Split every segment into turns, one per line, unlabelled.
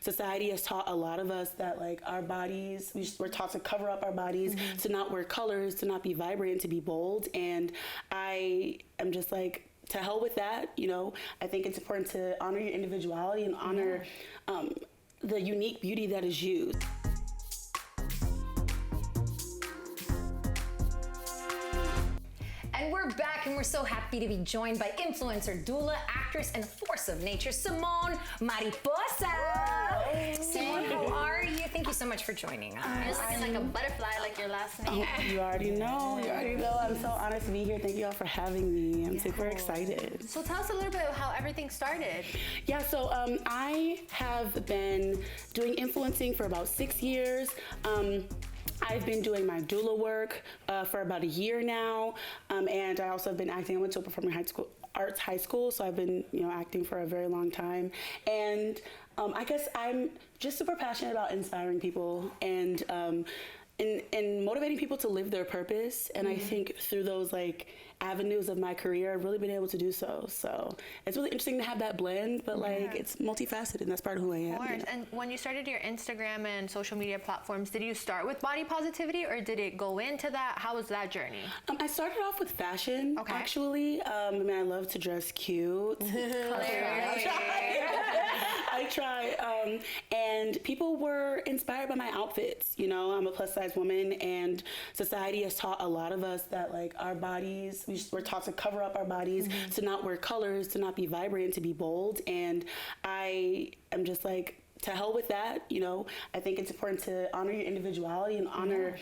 society has taught a lot of us that like our bodies, we're taught to cover up our bodies, to not wear colors, to not be vibrant, to be bold. And I am just like, to hell with that. You know, I think it's important to honor your individuality and honor the unique beauty that is you.
And we're back, and we're so happy to be joined by influencer, doula, actress, and force of nature, Simone Mariposa. Simone, how are you? Thank you so much for joining us.
You're looking like a butterfly, like your last name.
Oh, you already know. You already know. I'm so honored to be here. Thank you all for having me. I'm super excited.
So tell us a little bit of how everything started.
Yeah, so I have been doing influencing for about 6 years. I've been doing my doula work for about a year now, and I also have been acting. I went to a performing arts high school, so I've been acting for a very long time. And I guess I'm just super passionate about inspiring people and motivating people to live their purpose. And I think through those like avenues of my career, I've really been able to do so. So it's really interesting to have that blend, but like it's multifaceted, and that's part of who I am.
Of course. And when you started your Instagram and social media platforms, did you start with body positivity or did it go into that? How was that journey?
I started off with fashion, actually. I mean, I love to dress cute. I try. And people were inspired by my outfits. You know, I'm a plus size woman, and society has taught a lot of us that like our bodies, we're taught to cover up our bodies, to not wear colors, to not be vibrant, to be bold. And I am just like, to hell with that. You know, I think it's important to honor your individuality and honor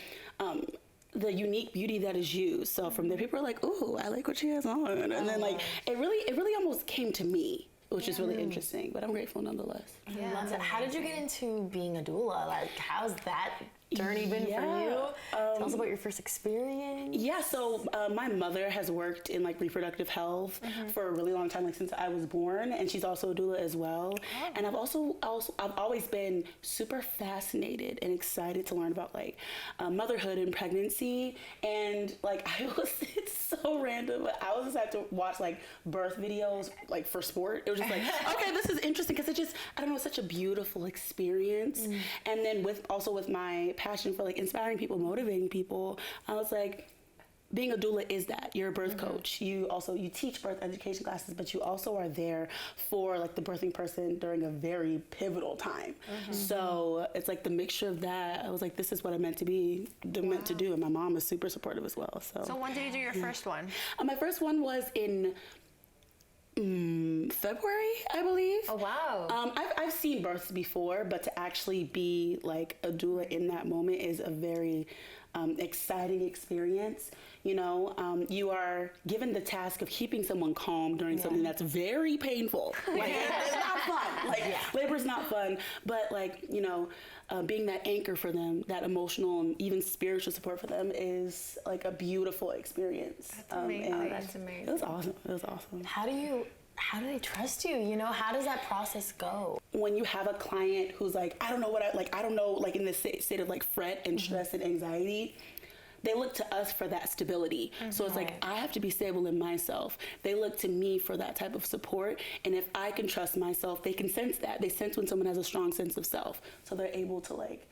the unique beauty that is you. So from there, people are like, "Ooh, I like what she has on," and then like it really almost came to me, which is really interesting. But I'm grateful nonetheless.
I love that. How did you get into being a doula? Like, how's that journey been for you? Tell us about your first experience.
Yeah, so my mother has worked in like reproductive health for a really long time, like since I was born, and she's also a doula as well. And I've always been super fascinated and excited to learn about like motherhood and pregnancy. And like it's so random, but I was just had to watch like birth videos like for sport. It was just like, okay, this is interesting because it's such a beautiful experience. And then with my passion for like inspiring people, motivating people, I was like, being a doula is that. You're a birth coach. You teach birth education classes, but you also are there for like the birthing person during a very pivotal time. So it's like the mixture of that. I was like, this is what I meant to be, meant to do. And my mom is super supportive as well. So
when did you do your first one?
My first one was in February, I believe.
Oh, wow.
I've seen births before, but to actually be like a doula in that moment is a very exciting experience. You know, you are given the task of keeping someone calm during something that's very painful. Like, it's not fun. Like, labor's not fun, but like, being that anchor for them, that emotional and even spiritual support for them is like a beautiful experience.
That's amazing.
That's amazing.
It was awesome. It was awesome.
How do they trust you? You know, how does that process go?
When you have a client who's like, I don't know, like in this state of like fret and stress and anxiety, they look to us for that stability. So it's like, I have to be stable in myself. They look to me for that type of support. And if I can trust myself, they can sense that. They sense when someone has a strong sense of self. So they're able to like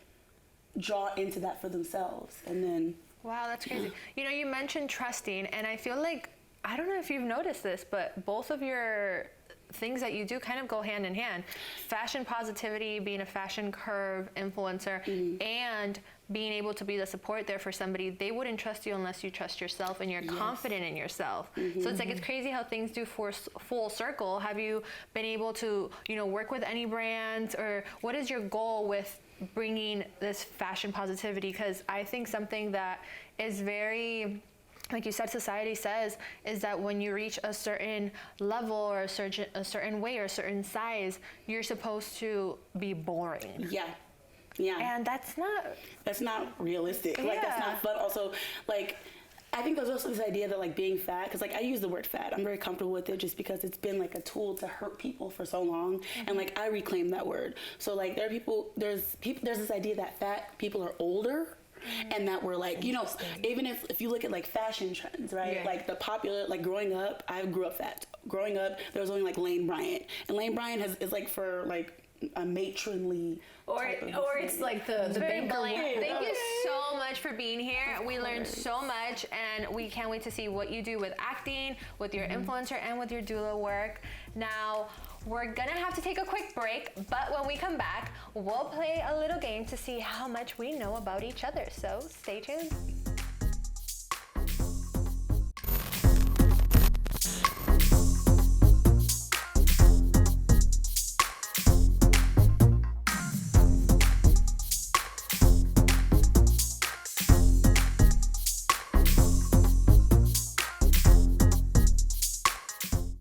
draw into that for themselves. And then.
Wow, that's crazy. You mentioned trusting, and I feel like, I don't know if you've noticed this, but both of your things that you do kind of go hand in hand. Fashion positivity, being a fashion curve influencer, and being able to be the support there for somebody. They wouldn't trust you unless you trust yourself and you're confident in yourself. So it's like, it's crazy how things do full circle. Have you been able to, work with any brands, or what is your goal with bringing this fashion positivity? Because I think something that is very, like you said, society says, is that when you reach a certain level or a certain weight or a certain size, you're supposed to be boring.
Yeah.
And that's not
realistic. Like, that's not fun. Also, like, I think there's also this idea that like being fat, because like I use the word fat, I'm very comfortable with it just because it's been like a tool to hurt people for so long, and like I reclaim that word. So like there's this idea that fat people are older. And that we're like, even if you look at like fashion trends, right? Like the popular, like growing up, I grew up fat. Growing up, there was only like Lane Bryant. And Lane Bryant is like for like a matronly type of
or it's like the
Very
banker
blank.
one.
Thank you so much for being here. We learned so much, and we can't wait to see what you do with acting, with your influencer, and with your doula work. Now, we're gonna have to take a quick break, but when we come back, we'll play a little game to see how much we know about each other. So stay tuned.